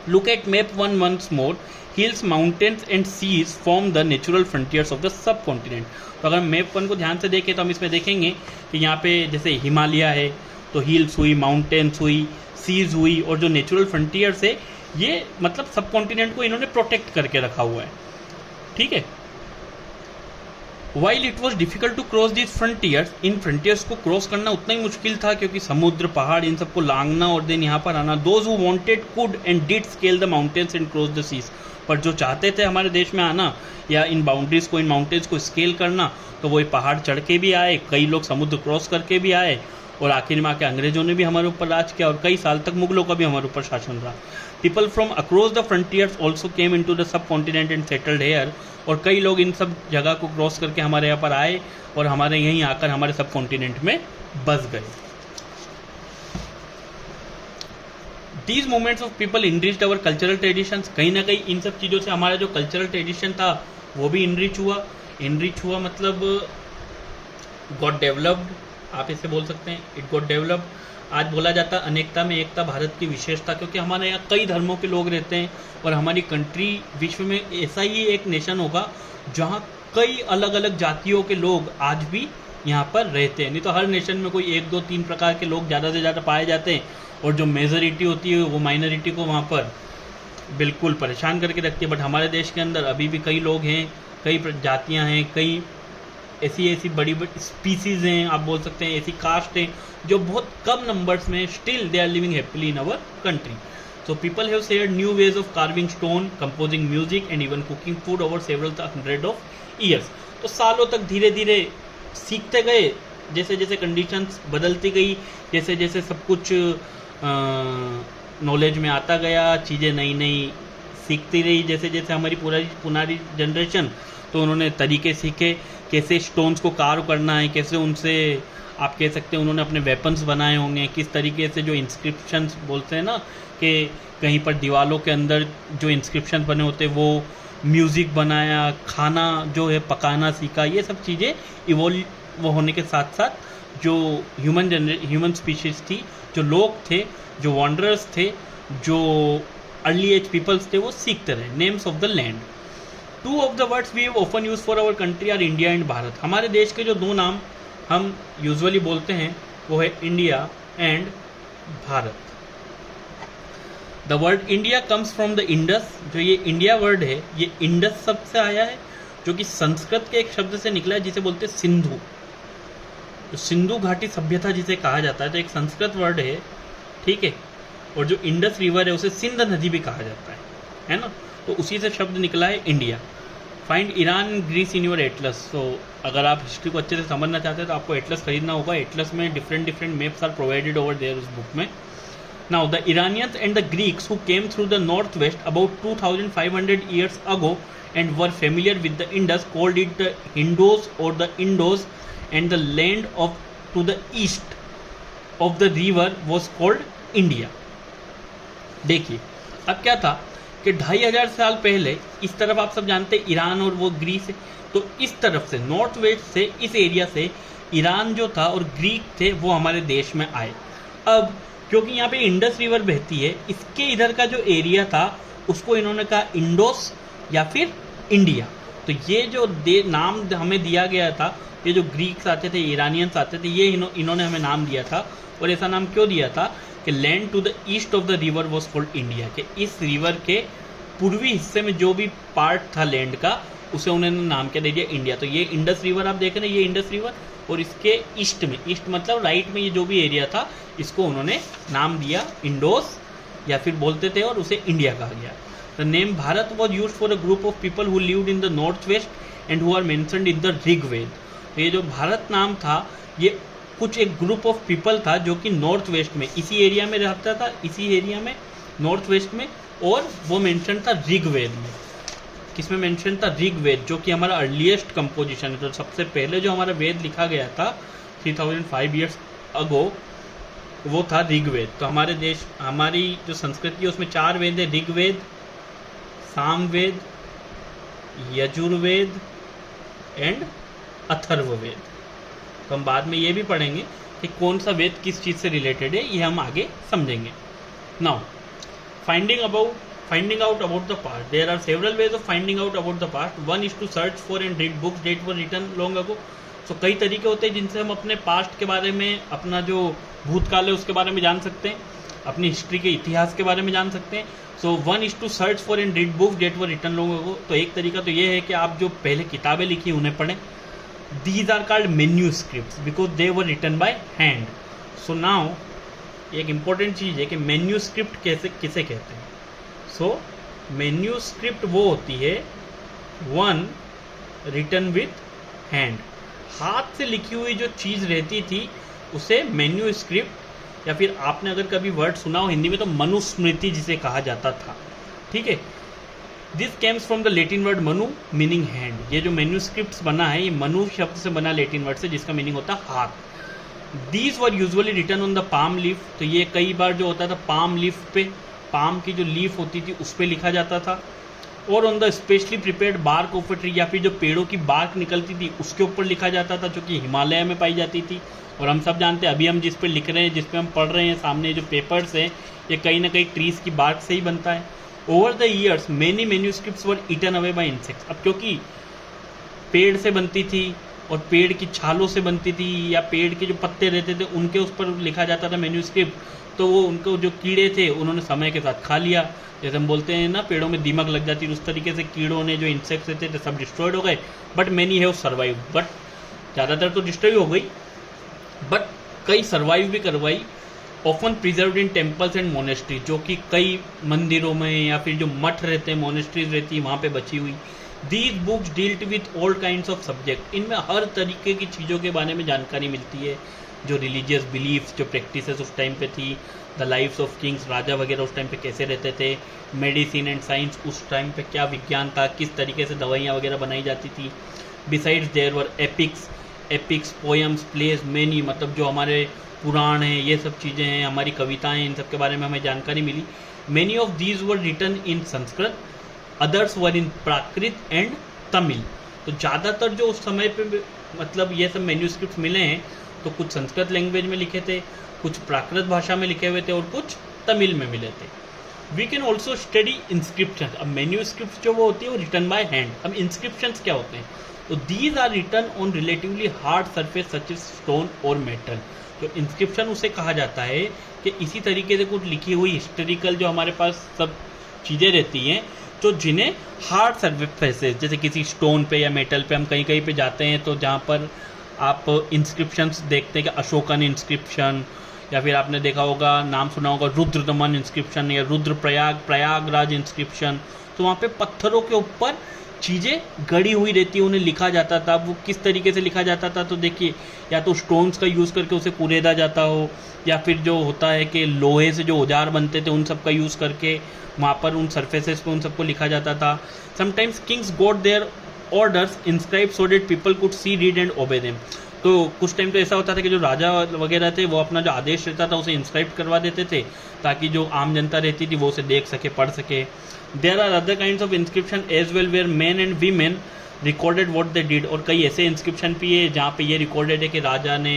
Look at map one once more. Hills, mountains and seas form the natural frontiers of the subcontinent. तो अगर मैप वन को ध्यान से देखें तो हम इसमें देखेंगे कि यहाँ पे जैसे हिमालय है तो हिल्स हुई, माउंटेन्स हुई, सीज हुई, और जो नेचुरल फ्रंटियर्स है ये मतलब सब कॉन्टिनेंट को इन्होंने प्रोटेक्ट करके रखा हुआ है। ठीक है। While it was difficult to cross this frontiers, इन फ्रंटियर्स को क्रॉस करना उतना ही मुश्किल था क्योंकि समुद्र, पहाड़, इन सबको लांघना और देन यहाँ पर आना। Those who wanted could and did scale the mountains and cross the seas. पर जो चाहते थे हमारे देश में आना या इन बाउंड्रीज को, इन माउंटेन्स को स्केल करना, तो वो पहाड़ चढ़ के भी आए, कई लोग समुद्र क्रॉस करके भी आए, और आखिर में आके अंग्रेजों ने भी हमारे ऊपर राज किया और कई साल तक मुगलों का भी हमारे ऊपर शासन रहा। People from across the frontiers also came in to the subcontinent and settled here. और कई लोग इन सब जगह को क्रॉस करके हमारे यहाँ पर आए और हमारे यहीं आकर हमारे सब कॉन्टिनेंट में बस गए। These movements of people enriched our cultural traditions। कहीं ना कहीं इन सब चीज़ों से हमारा जो कल्चरल ट्रेडिशन था वो भी इनरिच हुआ मतलब गॉट डेवलप्ड, आप इसे बोल सकते हैं, इट गॉट डेवलप्ड। आज बोला जाता है अनेकता में एकता भारत की विशेषता, क्योंकि हमारे यहाँ कई धर्मों के लोग रहते हैं और हमारी कंट्री विश्व में ऐसा ही एक नेशन होगा जहाँ कई अलग अलग जातियों के लोग आज भी यहाँ पर रहते हैं। नहीं तो हर नेशन में कोई 1 2 3 प्रकार के लोग ज़्यादा से ज़्यादा पाए जाते हैं और जो मेजॉरिटी होती है वो माइनॉरिटी को वहाँ पर बिल्कुल परेशान करके रखती है। बट हमारे देश के अंदर अभी भी कई लोग हैं, कई जातियाँ हैं, कई ऐसी बड़ी बड़ी स्पीसीज़ हैं, आप बोल सकते हैं ऐसी कास्ट हैं जो बहुत कम नंबर्स में still they are living happily in our country. So people have shared new ways of carving stone, composing music and even cooking food over several hundred of years. तो सालों तक धीरे धीरे सीखते गए, जैसे जैसे कंडीशंस बदलती गई, जैसे जैसे सब कुछ नॉलेज में आता गया, चीज़ें नई नई सीखती रही, जैसे जैसे हमारी पुरानी जनरेशन, तो उन्होंने तरीके सीखे कैसे स्टोन्स को कार्व करना है, कैसे उनसे आप कह सकते हैं उन्होंने अपने वेपन्स बनाए होंगे, किस तरीके से जो इंस्क्रिप्शंस बोलते हैं ना कि कहीं पर दीवारों के अंदर जो इंस्क्रिप्शन बने होते वो म्यूज़िक बनाया, खाना जो है पकाना सीखा। ये सब चीज़ें इवॉल्व होने के साथ साथ जो ह्यूमन स्पीशीज़ थी, जो लोग थे, जो वॉन्डरर्स थे, जो अर्ली एज पीपल्स थे, वो सीखते रहे। Names of the land, 2 of the words we often use for our country are India and Bharat. हमारे देश के जो 2 नाम हम यूजुअली बोलते हैं वो है India and Bharat. The word India comes from the Indus. जो ये इंडिया वर्ड है ये इंडस शब्द से आया है, जो कि संस्कृत के एक शब्द से निकला है जिसे बोलते हैं सिंधु। तो सिंधु घाटी सभ्यता जिसे कहा जाता है तो एक संस्कृत वर्ड है, ठीक है। और जो इंडस रिवर है उसे सिंध नदी भी कहा जाता है ना। तो उसी से शब्द निकला है India. Find Iran Greece in your atlas. So अगर आप हिस्ट्री को अच्छे से समझना चाहते हैं तो आपको एटलस खरीदना होगा। एटलस में different maps are provided over there उस बुक में। Now the Iranians and the Greeks who came through the north west about 2500 years ago and were familiar with the Indus called it the Hindos or the Indos, and the land of to the east of the river was called India। देखिए अब क्या था कि 2500 साल पहले इस तरफ आप सब जानते हैं ईरान और वो ग्रीस है, तो इस तरफ से नॉर्थ वेस्ट से इस एरिया से ईरान जो था और ग्रीक थे वो हमारे देश में आए। अब क्योंकि यहाँ पे इंडस रिवर बहती है, इसके इधर का जो एरिया था उसको इन्होंने कहा इंडोस या फिर इंडिया। तो ये जो नाम हमें दिया गया था, ये जो ग्रीक्स आते थे, ईरानियंस आते थे, ये इन्होंने हमें नाम दिया था। और ऐसा नाम क्यों दिया था कि land to the east of the river was called India, कि इस रिवर के पूर्वी हिस्से में जो भी पार्ट था लैंड का उसे उन्होंने नाम क्या दे दिया, इंडिया। तो ये इंडस रिवर आप देख रहे हैं, ये इंडस रिवर, और इसके ईस्ट में, ईस्ट मतलब राइट में ये जो भी एरिया था इसको उन्होंने नाम दिया इंडोस या फिर बोलते थे, और उसे इंडिया कहा गया। The name Bharat was use for a group of people who lived in the north west and who are mentioned in the Rigveda. तो ये जो भारत नाम था ये कुछ एक ग्रुप ऑफ पीपल था जो कि नॉर्थ वेस्ट में इसी एरिया में रहता था, इसी एरिया में नॉर्थ वेस्ट में, और वो मेंशन था ऋग्वेद में। किसमें मेंशन था? ऋग्वेद, जो कि हमारा अर्लीस्ट कंपोजिशन है। तो सबसे पहले जो हमारा वेद लिखा गया था 3005 years अगो वो था ऋग्वेद। तो हमारे देश, हमारी जो संस्कृति है उसमें 4 वेद है, ऋग्वेद, सामवेद, यजुर्वेद एंड अथर्ववेद। तो हम बाद में ये भी पढ़ेंगे कि कौन सा वेद किस चीज़ से रिलेटेड है, ये हम आगे समझेंगे। Now finding out about the past. There are several ways of finding out about the past. One is to search for and read books that were written long ago. So कई तरीके होते हैं जिनसे हम अपने पास्ट के बारे में, अपना जो भूतकाल है उसके बारे में जान सकते हैं, अपनी हिस्ट्री के इतिहास के बारे में जान सकते हैं। So one is to search for and read books that were written long ago. तो एक तरीका तो ये है कि आप जो पहले किताबें लिखी उन्हें पढ़ें। These are called manuscripts because they were written by hand. So now एक इम्पॉर्टेंट चीज़ है कि मैन्यूस्क्रिप्ट किसे कहते हैं। सो मैन्यूस्क्रिप्ट वो होती है वन रिटन विथ हैंड, हाथ से लिखी हुई जो चीज़ रहती थी उसे मैन्यूस्क्रिप्ट, या फिर आपने अगर कभी वर्ड सुना हो हिंदी में तो मनुस्मृति जिसे कहा जाता था, ठीक है। This Kemps from the Latin word Manu meaning hand. ये जो मैन्यूस्क्रिप्ट्स बना है ये मनु शब्द से बना लेटिन वर्ड से, जिसका मीनिंग होता है हाथ। These were usually written on the palm leaf. तो ये कई बार जो होता था पाम लीफ पे, पाम की जो लीफ होती थी उस पर लिखा जाता था। और on the specially prepared bark of a tree, या फिर जो पेड़ों की बार्क निकलती थी उसके ऊपर लिखा जाता था, जो कि हिमालय में पाई जाती थी। और हम सब जानते हैं अभी हम जिस पे लिख रहे हैं, जिस पे हम पढ़ रहे हैं सामने जो पेपर्स हैं, ये कहीं ना कहीं ट्रीज़ की बार्क से ही बनता है। Over the years many manuscripts were eaten away by insects. अब क्योंकि पेड़ से बनती थी और पेड़ की छालों से बनती थी, या पेड़ के जो पत्ते रहते थे उनके उस पर लिखा जाता था मैन्यूस्क्रिप्ट, तो वो उनको जो कीड़े थे उन्होंने समय के साथ खा लिया। जैसे हम बोलते हैं ना, पेड़ों में दीमक लग जाती है, उस तरीके से कीड़ों ने, जो इंसेक्ट्स रहते थे, सब डिस्ट्रॉयड हो गए। But many have survive, but ज़्यादातर तो डिस्ट्रॉय हो गई, बट कई सर्वाइव भी करवाई। Often preserved in temples and monastery, जो कि कई मंदिरों में या फिर जो मठ रहते हैं, मोनेस्ट्रीज रहती है, वहाँ पे बची हुई। These books dealt with all kinds of subject, इनमें हर तरीके की चीज़ों के बारे में जानकारी मिलती है, जो रिलीजियस बिलीफ्स, जो प्रैक्टिसेस उस टाइम पे थी, द लाइफ्स ऑफ किंग्स, राजा वगैरह उस टाइम पे कैसे रहते थे, मेडिसिन एंड साइंस, उस टाइम पे क्या विज्ञान था, किस तरीके से दवाइयाँ वगैरह बनाई जाती थी। Besides there were epics, poems, plays, many, मतलब जो हमारे पुराण हैं, ये सब चीज़ें हैं, हमारी कविताएं, इन सब के बारे में हमें जानकारी मिली। Many of these were written in Sanskrit, others were in Prakrit and Tamil. तो ज़्यादातर जो उस समय पे मतलब ये सब मैन्यूस्क्रिप्ट मिले हैं, तो कुछ संस्कृत लैंग्वेज में लिखे थे, कुछ प्राकृत भाषा में लिखे हुए थे और कुछ तमिल में मिले थे। We can also study inscription. अब मैन्यूस्क्रिप्ट जो वो होती है वो रिटन बाय हैंड। अब इंस्क्रिप्शन क्या होते हैं? तो these are written on relatively hard surface such as stone और मेटल। तो इंस्क्रिप्शन उसे कहा जाता है कि इसी तरीके से कुछ लिखी हुई हिस्टोरिकल जो हमारे पास सब चीज़ें रहती हैं, तो जिन्हें हार्ड सरफेसेस, जैसे किसी स्टोन पे या मेटल पे हम कहीं कहीं पे जाते हैं, तो जहाँ पर आप इंस्क्रिप्शंस देखते हैं कि अशोकन इंस्क्रिप्शन, या फिर आपने देखा होगा, नाम सुना होगा रुद्रदमन इंस्क्रिप्शन या प्रयागराज इंस्क्रिप्शन। तो वहाँ पे पत्थरों के ऊपर चीज़ें गड़ी हुई रहती है, उन्हें लिखा जाता था। वो किस तरीके से लिखा जाता था? तो देखिए, या तो स्टोन्स का यूज़ करके उसे कुरेदा जाता हो, या फिर जो होता है कि लोहे से जो औजार बनते थे उन सब का यूज़ करके वहाँ पर उन सरफेसेस पे उन सबको लिखा जाता था। Sometimes kings got their orders inscribe so that people could see, read and obey them. तो कुछ टाइम तो ऐसा होता था कि जो राजा वगैरह थे वो अपना जो आदेश रहता था उसे इंस्क्राइब करवा देते थे, ताकि जो आम जनता रहती थी वो उसे देख सके, पढ़ सके। There are other kinds of inscription as well where men and women recorded what they did. और कई ऐसे इंस्क्रिप्शन भी है जहाँ पे ये रिकॉर्डेड है कि राजा ने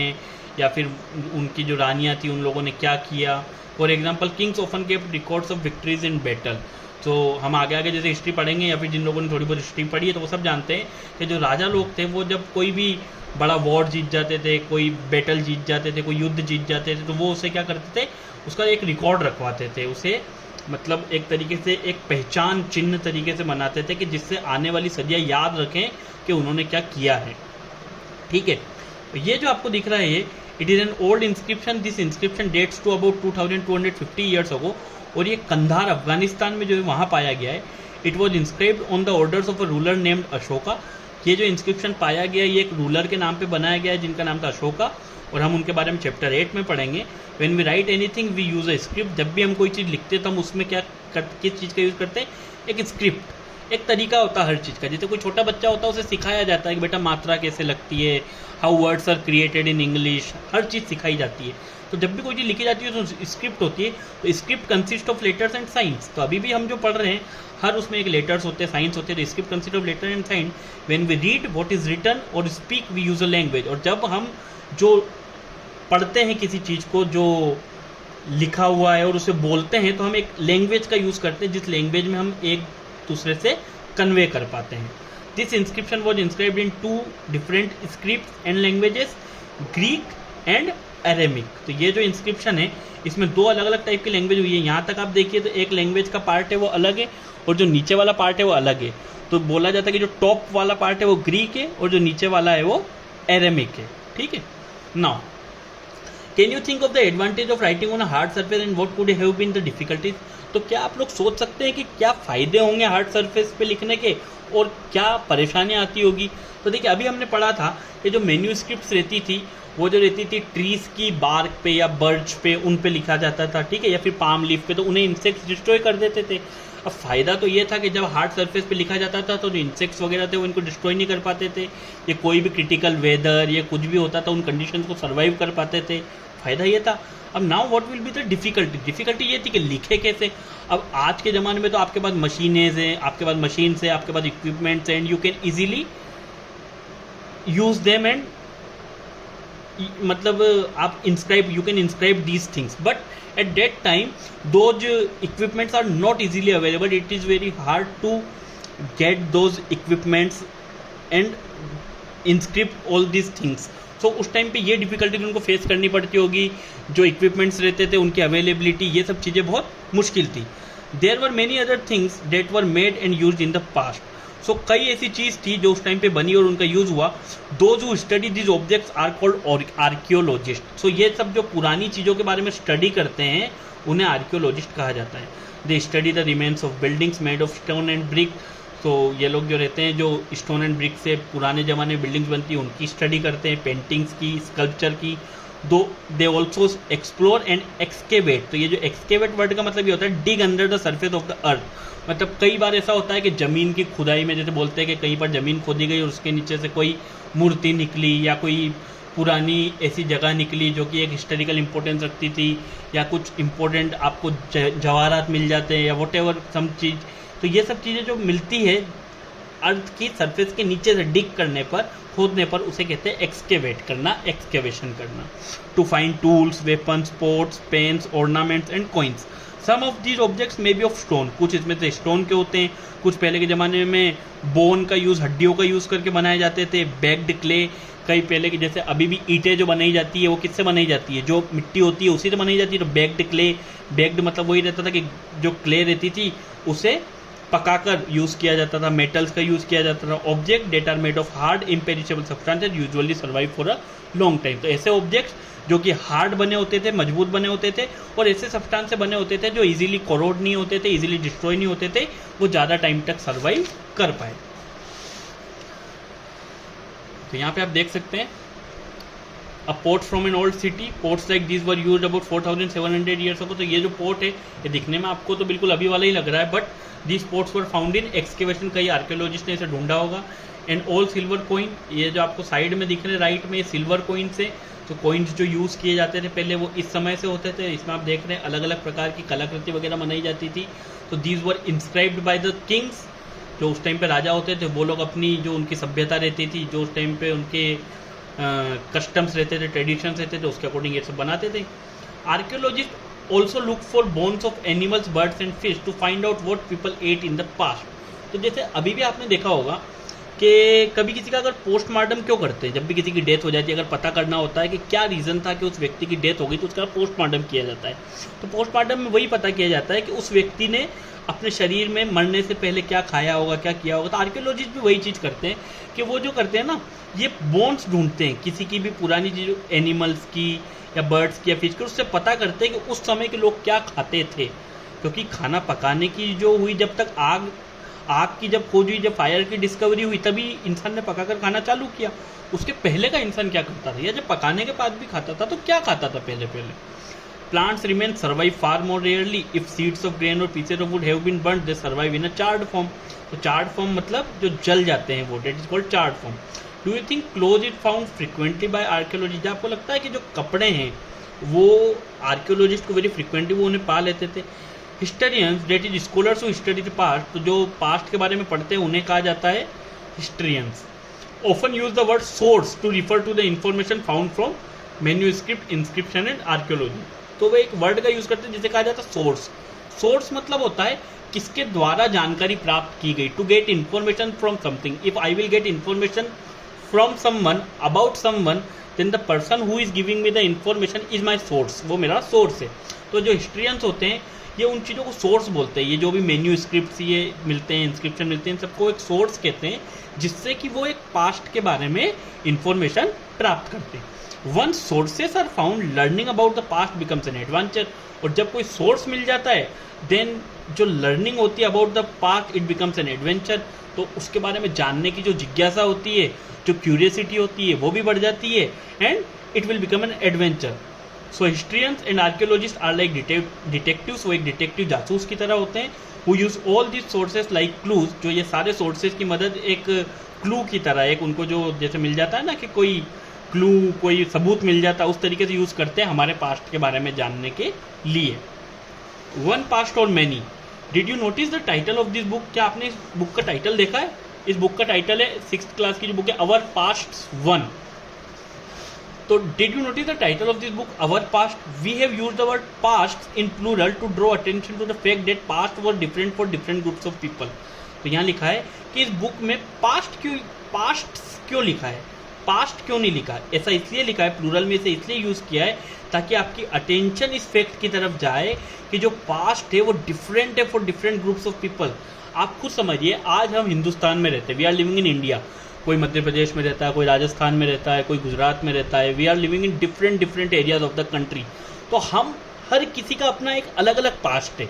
या फिर उनकी जो रानियाँ थी उन लोगों ने क्या किया। For example, Kings often kept records of victories in battle. तो हम आगे आगे जैसे हिस्ट्री पढ़ेंगे, या फिर जिन लोगों ने थोड़ी बहुत हिस्ट्री पढ़ी है तो वो सब जानते हैं कि जो राजा लोग थे वो जब कोई भी बड़ा वॉर जीत जाते थे, कोई बैटल जीत जाते थे, कोई युद्ध जीत जाते थे, तो वो उसे क्या करते थे, उसका एक रिकॉर्ड रखवाते थे। उसे मतलब एक तरीके से एक पहचान चिन्ह तरीके से बनाते थे कि जिससे आने वाली सदियाँ याद रखें कि उन्होंने क्या किया है। ठीक है, तो ये जो आपको दिख रहा है ये it is an old inscription. This inscription dates to about 2250 years ago. और ये कंधार अफगानिस्तान में जो है वहाँ पाया गया है। It was inscribed on the orders of a ruler named Ashoka. ये जो इंस्क्रिप्शन पाया गया ये एक रूलर के नाम पे बनाया गया है जिनका नाम था अशोका, और हम उनके बारे में चैप्टर 8 में पढ़ेंगे। When we write anything we use a script. जब भी हम कोई चीज़ लिखते हैं तो हम उसमें किस चीज़ का यूज़ करते हैं? एक स्क्रिप्ट। एक तरीका होता है हर चीज़ का। जैसे कोई छोटा बच्चा होता है उसे सिखाया जाता है कि बेटा मात्रा कैसे लगती है, how words are created in English, हर चीज़ सिखाई जाती है। तो जब भी कोई चीज़ लिखी जाती है तो स्क्रिप्ट होती है। तो script consist of letters and science. तो अभी भी हम जो पढ़ रहे हैं हर उसमें एक लेटर्स होते हैं, साइंस होते हैं। तो script consist of letter and signs. When we read what is written or speak we use a language. और जब हम जो पढ़ते हैं किसी चीज़ को जो लिखा हुआ है और उसे बोलते हैं तो हम एक लैंग्वेज का यूज़ करते हैं जिस लैंग्वेज में हम एक दूसरे से कन्वे कर पाते हैं। This inscription was inscribed in 2 different script and languages, Greek and Aramaic. तो ये जो इंस्क्रिप्शन है इसमें 2 अलग अलग टाइप की लैंग्वेज हुई है। यहाँ तक आप देखिए तो एक लैंग्वेज का पार्ट है वो अलग है और जो नीचे वाला पार्ट है वो अलग है। तो बोला जाता है कि जो टॉप वाला पार्ट है वो ग्रीक है और जो नीचे वाला है वो अरेमिक है। ठीक है, now can you think of the advantage of writing on a hard surface and what could have been the difficulties. तो क्या आप लोग सोच सकते हैं कि क्या फ़ायदे होंगे हार्ड सरफेस पे लिखने के और क्या परेशानियाँ आती होगी। तो देखिए, अभी हमने पढ़ा था कि जो मैन्यूस्क्रिप्ट्स रहती थी वो जो रहती थी ट्रीज़ की बार्क पे या बर्च पे उन पे लिखा जाता था। ठीक है, या फिर पाम लीफ पे, तो उन्हें इंसेक्ट्स डिस्ट्रॉय कर देते थे। अब फ़ायदा तो ये था कि जब हार्ड सरफेस पे लिखा जाता था तो जो इंसेक्ट्स वगैरह थे वो इनको डिस्ट्रॉय नहीं कर पाते थे। ये कोई भी क्रिटिकल वेदर या कुछ भी होता था उन कंडीशन को सर्वाइव कर पाते थे। फ़ायदा ये था। अब now what will be the difficulty ये थी कि लिखे कैसे। अब आज के ज़माने में तो आपके पास मशीनें हैं, आपके पास मशीन्स हैं, आपके पास इक्विपमेंट्स हैं, and you can easily use them, and मतलब आप you can inscribe these things, but at that time those equipments are not easily available. It is very hard to get those equipments and inscript all these things. So उस time पे ये difficulty उनको face करनी पड़ती होगी, जो equipments रहते थे उनकी अवेलेबिलिटी, ये सब चीज़ें बहुत मुश्किल थी. There were many other things that were made and use in the past. So कई ऐसी चीज़ थी जो उस टाइम पे बनी और उनका यूज़ हुआ. Those who study this objects are called archaeologist. So ये सब जो पुरानी चीज़ों के बारे में स्टडी करते हैं उन्हें आर्कियोलॉजिस्ट कहा जाता है. They study the remains of buildings made of stone and brick. तो ये लोग जो रहते हैं जो स्टोन एंड ब्रिक से पुराने ज़माने में बिल्डिंग्स बनती हैं उनकी स्टडी करते हैं, पेंटिंग्स की, स्कल्पचर की. दो they also explore and excavate. तो ये जो एक्सकेवेट वर्ड का मतलब ये होता है dig under the surface of the earth. मतलब कई बार ऐसा होता है कि ज़मीन की खुदाई में, जैसे बोलते हैं कि कहीं पर ज़मीन खोदी गई और उसके नीचे से कोई मूर्ति निकली या कोई पुरानी ऐसी जगह निकली जो कि एक हिस्टोरिकल इम्पोर्टेंस रखती थी, या कुछ इम्पोर्टेंट आपको जवाहरात मिल जाते हैं या वॉट एवर सम चीज़. तो ये सब चीज़ें जो मिलती है अर्थ की सरफेस के नीचे से डिग करने पर, खोदने पर, उसे कहते हैं एक्सकेवेट करना, एक्सकेवेशन करना. To find tools, weapons, pots, pans, ornaments and coins. Some of these objects may be of stone. कुछ इसमें से स्टोन के होते हैं, कुछ पहले के ज़माने में बोन का यूज़, हड्डियों का यूज़ करके बनाए जाते थे. बैग्ड क्ले, कई पहले की जैसे अभी भी ईंटें जो बनाई जाती है वो किससे बनाई जाती है, जो मिट्टी होती है उसी से बनाई जाती है. तो बैग्ड क्ले, बैग्ड मतलब वही रहता था कि जो क्ले रहती थी उसे पकाकर यूज़ किया जाता था. मेटल्स का यूज़ किया जाता था. Object that are made of hard imperishable substances usually survive for a long time. तो ऐसे ऑब्जेक्ट्स जो कि हार्ड बने होते थे, मजबूत बने होते थे, और ऐसे सब्सटेंस से बने होते थे जो इजीली कोरोड नहीं होते थे, इजीली डिस्ट्रॉय नहीं होते थे, वो ज़्यादा टाइम तक सर्वाइव कर पाए. तो यहाँ पे आप देख सकते हैं a port from an old city. Ports like this were used about 4700 years ago. तो ये जो पोर्ट है ये दिखने में आपको तो बिल्कुल अभी वाला ही लग रहा है, but this ports were found in excavation. कई आर्कियोलॉजिस्ट ने इसे ढूंढा होगा. एंड ऑल सिल्वर कॉइन, ये जो आपको साइड में दिख रहे हैं राइट में, ये सिल्वर कॉइन से. तो कॉइन्स जो यूज़ किए जाते थे पहले वो इस समय से होते थे. इसमें आप देख रहे हैं अलग अलग प्रकार की कलाकृति वगैरह बनाई जाती थी. तो these were inscribed by the Kings. जो उस टाइम पे राजा होते थे वो लोग अपनी जो उनकी सभ्यता रहती थी, जो उस टाइम पे उनके कस्टम्स रहते थे, ट्रेडिशंस रहते थे, उसके अकॉर्डिंग ये सब बनाते थे. Archaeologist also look for bones of animals, birds and fish to find out what people ate in the past. तो जैसे अभी भी आपने देखा होगा कि कभी किसी का अगर पोस्टमार्टम क्यों करते हैं, जब भी किसी की डेथ हो जाती है, अगर पता करना होता है कि क्या रीज़न था कि उस व्यक्ति की डेथ हो गई, तो उसका पोस्टमार्टम किया जाता है. तो पोस्टमार्टम में वही पता किया जाता है कि उस व्यक्ति ने अपने शरीर में मरने से पहले क्या खाया होगा, क्या किया होगा. तो आर्कियोलॉजिस्ट भी वही चीज़ करते हैं कि वो जो करते हैं ना, ये बोन्स ढूंढते हैं किसी की भी पुरानी चीज़, एनिमल्स की या बर्ड्स की या फिश की, उससे पता करते हैं कि उस समय के लोग क्या खाते थे. क्योंकि खाना पकाने की जो हुई, जब तक आग की जब खोज हुई, जब फायर की डिस्कवरी हुई, तभी इंसान ने पकाकर खाना चालू किया. उसके पहले का इंसान क्या करता था, या जब पकाने के बाद भी खाता था तो क्या खाता था पहले. Plants remain survive far more rarely. If seeds of grain or pieces of wood have been burned, they survive in a charred form. तो चार्ड फॉर्म मतलब जो जल जाते हैं वो, that is called charred form. Do you think clothes it found frequently by archaeologist. आपको लगता है कि जो कपड़े हैं वो आर्कियोलॉजिस्ट को वेरी फ्रिक्वेंटली वो उन्हें पा लेते थे. Historians, that is scholars who study the past. तो जो पास्ट के बारे में पढ़ते हैं उन्हें कहा जाता है historians. Often use the word source to refer to the information found from manuscript, inscription and archaeology. तो वो एक वर्ड का यूज करते हैं जिसे कहा जाता है सोर्स. सोर्स मतलब होता है किसके द्वारा जानकारी प्राप्त की गई. To get information from something. If I will get information from someone about someone, then the person who is giving me the information is my source. वो मेरा सोर्स है. तो जो हिस्ट्रियंस होते हैं ये उन चीज़ों को सोर्स बोलते हैं. ये जो भी मेन्यू स्क्रिप्ट ये मिलते हैं, इंस्क्रिप्शन मिलते हैं, इन सबको एक सोर्स कहते हैं, जिससे कि वो एक पास्ट के बारे में इंफॉर्मेशन प्राप्त करते हैं. One sources are found, learning about the past becomes an adventure. और जब कोई सोर्स मिल जाता है देन जो लर्निंग होती है about the past, it becomes an adventure. तो उसके बारे में जानने की जो जिज्ञासा होती है, जो क्यूरियसिटी होती है, वो भी बढ़ जाती है, and it will become an adventure. So historians and archaeologist are like detectives. वो एक डिटेक्टिव जासूस की तरह होते हैं. Who use all this sources like clues. जो ये सारे सोर्सेज की मदद एक क्लू की तरह, एक उनको जो जैसे मिल जाता है ना कि कोई क्लू, कोई सबूत मिल जाता, उस तरीके से यूज़ करते हैं हमारे पास्ट के बारे में जानने के लिए। वन पास्ट और many. Did you notice the title of this book? क्या आपने इस बुक का टाइटल देखा है? इस बुक का टाइटल है 6th क्लास की जो बुक है अवर पास्ट 1। तो did you notice the title of this book our past? We have used the word past in plural to draw attention to the fact that past were different for different groups of people. तो यहाँ लिखा है कि इस book में past क्यों लिखा है, पास्ट क्यों नहीं लिखा? ऐसा इसलिए लिखा है, प्लूरल में इसे इसलिए यूज किया है ताकि आपकी अटेंशन इस फैक्ट की तरफ जाए कि जो पास्ट है वो डिफरेंट है for different groups of people. आप खुद समझिए, आज हम हिंदुस्तान में रहते हैं, we are living in India. कोई मध्य प्रदेश में रहता है, कोई राजस्थान में रहता है, कोई गुजरात में रहता है। We are living in different areas of the country. तो हम हर किसी का अपना एक अलग अलग पास्ट है।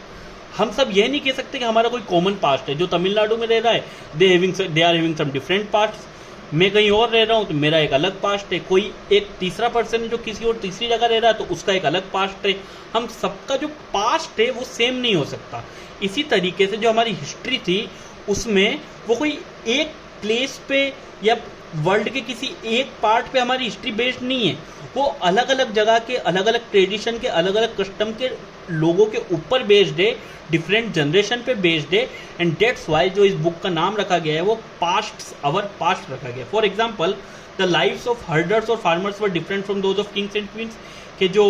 हम सब यह नहीं कह सकते कि हमारा कोई कॉमन पास्ट है। जो तमिलनाडु में रह रहा है they are having some different past. मैं कहीं और रह रहा हूँ तो मेरा एक अलग पास्ट है। कोई एक तीसरा पर्सन है जो किसी और तीसरी जगह रह रहा है तो उसका एक अलग पास्ट है। हम सबका जो पास्ट है वो सेम नहीं हो सकता। इसी तरीके से जो हमारी हिस्ट्री थी उसमें वो कोई एक प्लेस पे या वर्ल्ड के किसी एक पार्ट पे हमारी हिस्ट्री बेस्ड नहीं है। वो अलग अलग जगह के अलग अलग ट्रेडिशन के अलग अलग कस्टम के लोगों के ऊपर बेस्ड है, डिफरेंट जनरेशन पे बेस्ड है। एंड डेट्स वाई जो इस बुक का नाम रखा गया है वो पास्ट अवर पास्ट रखा गया है। For example the lives of herders और farmers were different from those of kings and queens. के जो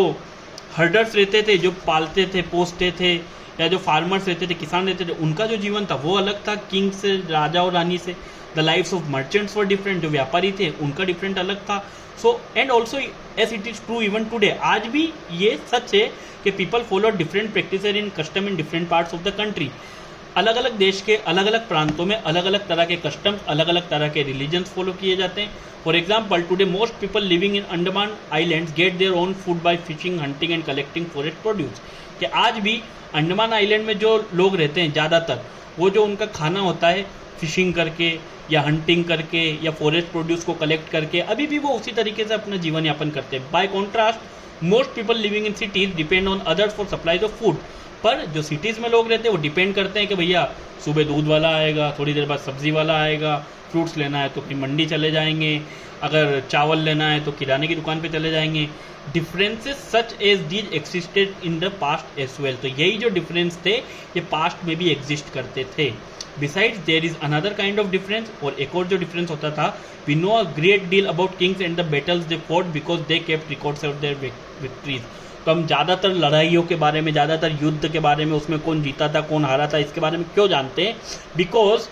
हर्डर्स रहते थे, जो पालते थे पोसते थे, या जो फार्मर्स रहते थे, किसान रहते थे, उनका जो जीवन था वो अलग था किंग से, राजा और रानी से। The lifes of merchants were different, जो व्यापारी थे उनका डिफरेंट अलग था। So and also as it is true even today, आज भी ये सच है कि people follow different practice in custom in different parts of the country. अलग अलग देश के अलग अलग प्रांतों में अलग अलग तरह के कस्टम्स, अलग अलग तरह के रिलीजन्स फॉलो किए जाते हैं। For example today most people living in Andaman islands get their own food by fishing, hunting and collecting forest produce. कि आज भी अंडमान आइलैंड में जो लोग रहते हैं ज़्यादातर, वो जो उनका खाना होता है फिशिंग करके या हंटिंग करके या फॉरेस्ट प्रोड्यूस को कलेक्ट करके, अभी भी वो उसी तरीके से अपना जीवन यापन करते हैं। Bye contrast most people living in cities depend on others for supplies of food. पर जो सिटीज़ में लोग रहते हैं वो डिपेंड करते हैं कि भैया सुबह दूध वाला आएगा, थोड़ी देर बाद सब्जी वाला आएगा, फ्रूट्स लेना है तो फिर मंडी चले जाएंगे, अगर चावल लेना है तो किराने की दुकान पे चले जाएंगे। Differences such as these existed in the past as well. तो यही जो डिफरेंस थे ये पास्ट में भी एग्जिस्ट करते थे। Besides there is another kind of difference, और एक और जो डिफरेंस होता था, we know a great deal about kings and the battles they fought because they kept records of their victories. तो हम ज़्यादातर लड़ाइयों के बारे में, ज़्यादातर युद्ध के बारे में, उसमें कौन जीता था कौन हारा था, इसके बारे में क्यों जानते हैं? Because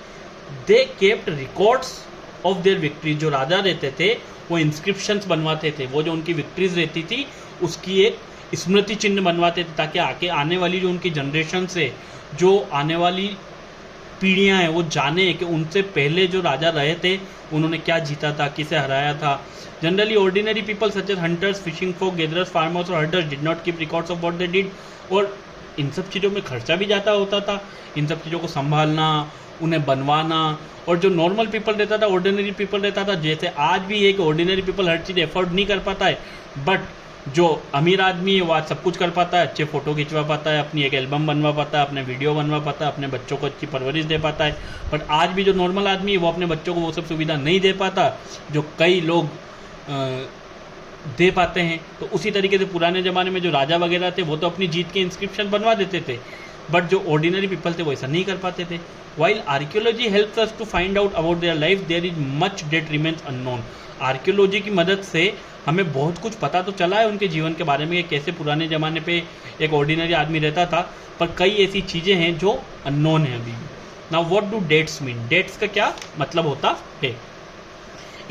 they kept records of their victories. जो राजा रहते थे वो इंस्क्रिप्शंस बनवाते थे, वो जो उनकी विक्ट्रीज रहती थी उसकी एक स्मृति चिन्ह बनवाते थे, ताकि आने वाली जो उनकी जनरेशन से, जो आने वाली पीढ़ियाँ हैं, वो जाने कि उनसे पहले जो राजा रहे थे उन्होंने क्या जीता था, किसे हराया था। Generally ordinary people such as hunters, fishing folk, gatherers, farmers और herders did not keep records of what they did. और इन सब चीज़ों में खर्चा भी ज़्यादा होता था, इन सब चीज़ों को संभालना, उन्हें बनवाना। और जो नॉर्मल पीपल रहता था, ऑर्डिनरी पीपल रहता था, जैसे आज भी है कि ऑर्डिनरी पीपल हर चीज़ एफोर्ड नहीं कर पाता है, बट जो अमीर आदमी है वो आज सब कुछ कर पाता है, अच्छे फ़ोटो खिंचवा पाता है, अपनी एक एल्बम बनवा पाता है, अपने वीडियो बनवा पाता है, अपने बच्चों को अच्छी परवरिश दे पाता है। बट आज भी जो नॉर्मल आदमी है वो अपने बच्चों को वो सब सुविधा नहीं दे पाता जो कई लोग दे पाते हैं। तो उसी तरीके से पुराने ज़माने में जो राजा वगैरह थे वो तो अपनी जीत के इंस्क्रिप्शन बनवा देते थे, बट जो ऑर्डिनरी पीपल थे वो ऐसा नहीं कर पाते थे। While archaeology helps us to find out about their life, there is much that remains unknown. Archaeology की मदद से हमें बहुत कुछ पता तो चला है उनके जीवन के बारे में, कि कैसे पुराने ज़माने पे एक ऑर्डिनरी आदमी रहता था, पर कई ऐसी चीज़ें हैं जो अननोन है अभी भी। Now what do dates mean? Dates का क्या मतलब होता है?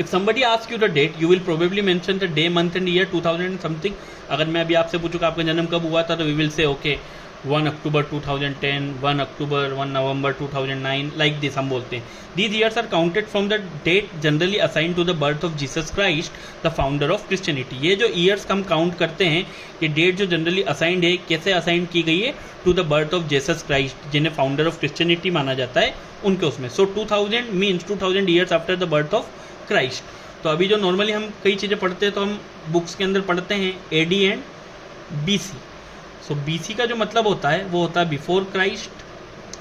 If somebody asks you the date, you will probably mention the day, month and year 2000 and something. अगर मैं अभी आपसे पूछूँ कि आपका जन्म कब हुआ था, तो we will say okay 1 October 2010, 1 October, 1 November 2009, like this हम बोलते हैं। These years are counted from the date generally assigned to the birth of Jesus Christ, the founder of Christianity. ये जो years हम काउंट करते हैं, ये डेट जो जनरली असाइंड है, कैसे असाइंड की गई है? To the birth of Jesus Christ, जिन्हें फाउंडर ऑफ क्रिश्चियनिटी माना जाता है, उनके उसमें। So 2000 means 2000 years after the birth of Christ. तो अभी जो नॉर्मली हम कई चीज़ें पढ़ते हैं तो हम बुक्स के अंदर पढ़ते हैं AD and BC। So BC का जो मतलब होता है वो होता है बिफोर क्राइस्ट,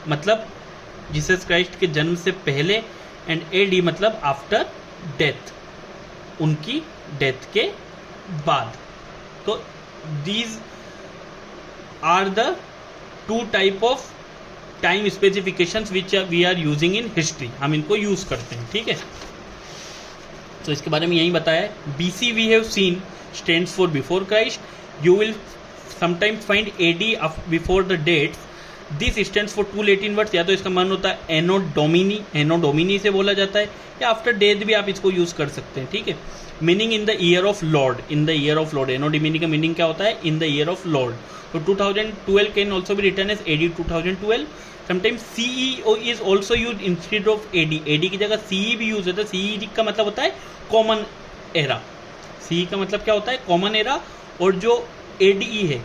मतलब जीसस क्राइस्ट के जन्म से पहले, एंड AD मतलब आफ्टर डेथ, उनकी डेथ के बाद। तो these are the 2 type of time specifications which we are using in history, हम इनको यूज करते हैं, ठीक है। तो इसके बारे में यही बताया है। BC we have seen stands for before Christ, you will sometimes find AD before the dates, this stands for 2 Latin words, या तो इसका मान होता है एनो डोमिनी से बोला जाता है, या आफ्टर डेथ भी आप इसको यूज कर सकते हैं, ठीक है। Meaning in the year of Lord, in the year of Lord, Anno Domini का मीनिंग क्या होता है, in the year of Lord. तो 2012 can also be written as AD 2012। Sometimes CE is also use instead of AD की जगह CE भी use होता है। CE का मतलब होता है कॉमन एरा, CE का मतलब क्या होता है, कॉमन एरा। और जो ADE है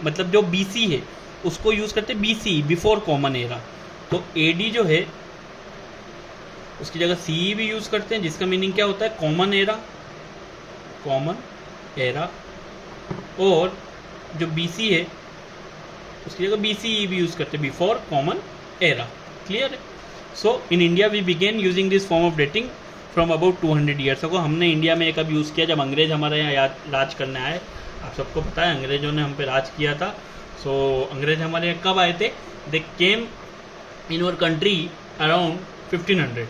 मतलब जो BC है उसको यूज करते हैं BC, बिफोर कॉमन एरा। तो AD जो है उसकी जगह CE भी यूज करते हैं, जिसका मीनिंग क्या होता है, कॉमन एरा। और जो BC है उसकी जगह BCE भी यूज करते हैं, बिफोर कॉमन एरा। क्लियर है। So in India we began using this form of dating from about 200 years ago. हमने इंडिया में एक अब यूज़ किया जब अंग्रेज हमारे यहाँ राज करने आए। आप सबको पता है अंग्रेजों ने हम पे राज किया था। सो अंग्रेज हमारे यहाँ कब आए थे, they came in our country around 1500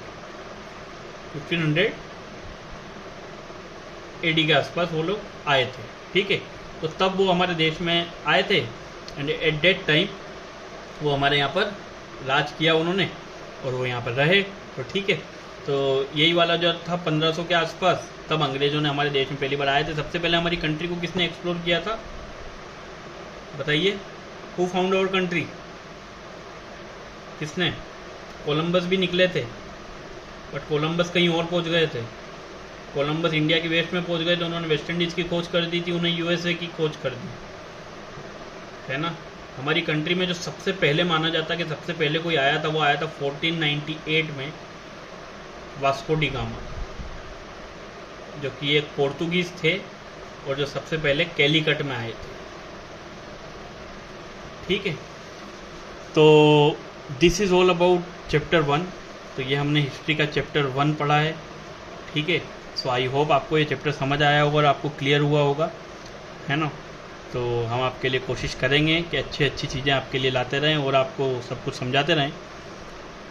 AD के आसपास वो लोग आए थे, ठीक है। तो तब वो हमारे देश में आए थे एंड एट डेट टाइम वो हमारे यहाँ पर राज किया उन्होंने और वो यहाँ पर रहे, तो ठीक है। तो यही वाला जो था 1500 के आसपास, तब अंग्रेजों ने हमारे देश में पहली बार आए थे। सबसे पहले हमारी कंट्री को किसने एक्सप्लोर किया था बताइए, हु फाउंड आवर कंट्री, किसने? कोलंबस भी निकले थे बट कोलंबस कहीं और पहुंच गए थे। कोलंबस इंडिया के वेस्ट में पहुंच गए थे, उन्होंने वेस्ट इंडीज़ की खोज कर दी थी, उन्हें USA की खोज कर दी, है ना। हमारी कंट्री में जो सबसे पहले माना जाता है कि सबसे पहले कोई आया था, वो आया था 1498 में, वास्को डी गामा, जो कि एक पोर्तुगीज थे और जो सबसे पहले कैलीकट में आए थे, ठीक है। तो this is all about chapter 1। तो ये हमने हिस्ट्री का चैप्टर 1 पढ़ा है, ठीक है। सो आई होप आपको ये चैप्टर समझ आया होगा और आपको क्लियर हुआ होगा, है ना। तो हम आपके लिए कोशिश करेंगे कि अच्छी चीज़ें आपके लिए लाते रहें और आपको सब कुछ समझाते रहें।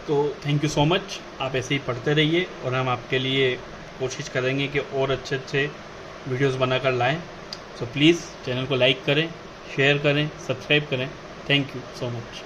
तो थैंक यू सो मच, आप ऐसे ही पढ़ते रहिए और हम आपके लिए कोशिश करेंगे कि और अच्छे वीडियोस बनाकर लाएं। सो प्लीज़ चैनल को लाइक करें, शेयर करें, सब्सक्राइब करें। Thank you so much.